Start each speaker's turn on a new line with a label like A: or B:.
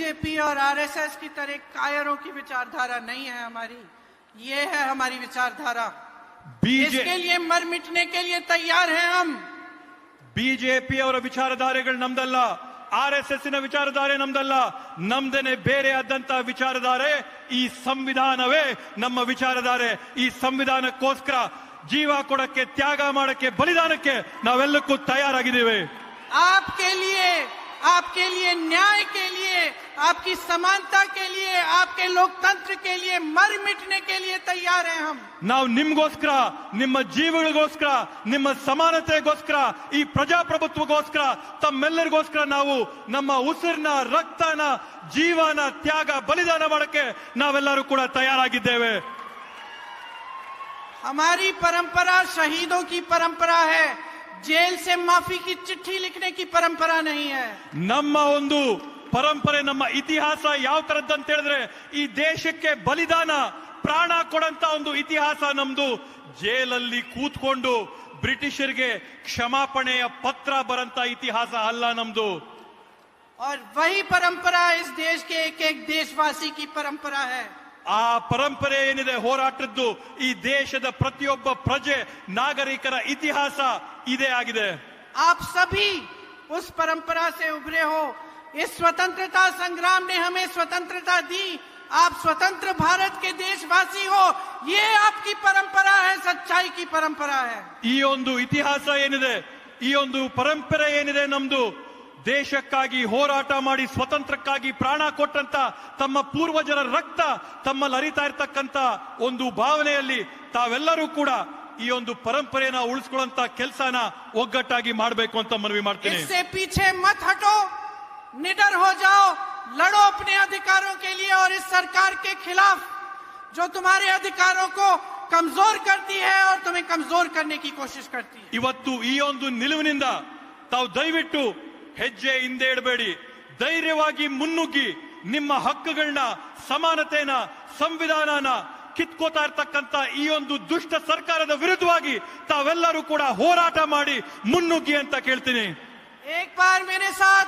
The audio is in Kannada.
A: बीजेपी और आरएसएस की तरह कायरों की विचारधारा नहीं है हमारी, ये है हमारी विचारधारा। इसके लिए मर मिटने के लिए तैयार हैं हम।
B: ಬಿಜೆಪಿ ಅವರ ವಿಚಾರಧಾರೆಗಳು ನಮ್ದಲ್ಲ, RSS ವಿಚಾರಧಾರೆ ನಮ್ದಲ್ಲ, ನಮ್ದೇನೆ ಬೇರೆ ಆದಂತ ವಿಚಾರಧಾರೆ. ಈ ಸಂವಿಧಾನವೇ ನಮ್ಮ ವಿಚಾರಧಾರೆ. ಈ ಸಂವಿಧಾನಕ್ಕೋಸ್ಕರ ಜೀವ ಕೊಡಕ್ಕೆ, ತ್ಯಾಗ ಮಾಡಕ್ಕೆ, ಬಲಿದಾನಕ್ಕೆ ನಾವೆಲ್ಲಕ್ಕೂ ತಯಾರಾಗಿದ್ದೇವೆ.
A: आपके लिए न्याय के लिए, आपकी समानता के लिए, आपके लोकतंत्र के लिए मर मिटने के लिए तैयार हैं हम।
B: ನಾವು ನಿಮ್ಗೋಸ್ಕರ, ನಿಮ್ಮ ಜೀವಗಳಿಗೋಸ್ಕರ, ನಿಮ್ಮ ಸಮಾನತೆಗೋಸ್ಕರ, ಈ ಪ್ರಜಾಪ್ರಭುತ್ವಗೋಸ್ಕರ, ತಮ್ಮೆಲ್ಲರಿಗೋಸ್ಕರ ನಾವು ನಮ್ಮ ಉಸಿರನ್ನ, ರಕ್ತನ, ಜೀವನ, ತ್ಯಾಗ, ಬಲಿದಾನ ಮಾಡಕ್ಕೆ ನಾವೆಲ್ಲರೂ ಕೂಡ ತಯಾರಾಗಿದ್ದೇವೆ.
A: हमारी परंपरा शहीदों की परंपरा है, जेल से माफी की चिट्ठी लिखने की परंपरा नहीं है.
B: ನಮ್ಮ ಒಂದು ಪರಂಪರೆ, ನಮ್ಮ ಇತಿಹಾಸ ಯಾವ ತರದ್ದಂತ ಹೇಳಿದ್ರೆ, ಈ ದೇಶಕ್ಕೆ ಬಲಿದಾನ, ಪ್ರಾಣ ಕೊಡಂತ ಒಂದು ಇತಿಹಾಸ ನಮ್ದು. ಜೇಲಲ್ಲಿ ಕೂತ್ಕೊಂಡು ಬ್ರಿಟಿಷರಿಗೆ ಕ್ಷಮಾಪಣೆಯ ಪತ್ರ ಬರಂತ ಇತಿಹಾಸ ಅಲ್ಲ ನಮ್ದು.
A: और वही परंपरा इस देश के एक एक देशवासी की परंपरा है.
B: ಆ ಪರಂಪರೆ ಏನಿದೆ ಹೋರಾಟದ್ದು, ಈ ದೇಶದ ಪ್ರತಿಯೊಬ್ಬ ಪ್ರಜೆ, ನಾಗರಿಕರ ಇತಿಹಾಸ ಇದೇ ಆಗಿದೆ.
A: आप सभी उस परंपरा से उभरे हो. इस स्वतंत्रता संग्राम ने हमें स्वतंत्रता दी. आप स्वतंत्र भारत के देशवासी हो. ये आपकी परंपरा है, सच्चाई की परंपरा है.
B: ಈ ಒಂದು ಇತಿಹಾಸ ಏನಿದೆ, ಈ ಒಂದು ಪರಂಪರೆ ಏನಿದೆ ನಮ್ದು, ದೇಶಕ್ಕಾಗಿ ಹೋರಾಟ ಮಾಡಿ ಸ್ವತಂತ್ರಕ್ಕಾಗಿ ಪ್ರಾಣ ಕೊಟ್ಟಂತ ತಮ್ಮ ಪೂರ್ವಜರ ರಕ್ತ ತಮ್ಮಲ್ಲಿ ಹರಿತಾ ಇರ್ತಕ್ಕಂತ ಒಂದು ಭಾವನೆಯಲ್ಲಿ ತಾವೆಲ್ಲರೂ ಕೂಡ ಈ ಒಂದು ಪರಂಪರೆನ ಉಳಿಸ್ಕೊಳ್ಳುವಂತ ಕೆಲಸನ ಒಗ್ಗಟ್ಟಾಗಿ ಮಾಡಬೇಕು ಅಂತ ಮನವಿ ಮಾಡ್ತೀನಿ.
A: इससे पीछे मत हटो, निडर हो जाओ, लड़ो अपने अधिकारों के लिए और इस सरकार के खिलाफ जो तुम्हारे अधिकारों को कमजोर करती है और तुम्हें कमजोर करने की कोशिश करती है.
B: ಇವತ್ತು ಈ ಒಂದು ನಿಲುವಿನಿಂದ ತಾವು ದಯವಿಟ್ಟು ಹೆಜ್ಜೆ ಹಿಂದೆ ಇಡಬೇಡಿ. ಧೈರ್ಯವಾಗಿ ಮುನ್ನುಗ್ಗಿ ನಿಮ್ಮ ಹಕ್ಕುಗಳನ್ನ, ಸಮಾನತೆನ, ಸಂವಿಧಾನನ ಕಿತ್ಕೋತಾ ಇರ್ತಕ್ಕಂತ ಈ ಒಂದು ದುಷ್ಟ ಸರ್ಕಾರದ ವಿರುದ್ಧವಾಗಿ ತಾವೆಲ್ಲರೂ ಕೂಡ ಹೋರಾಟ ಮಾಡಿ ಮುನ್ನುಗ್ಗಿ ಅಂತ ಕೇಳ್ತೀನಿ.
A: एक बार मेरे साथ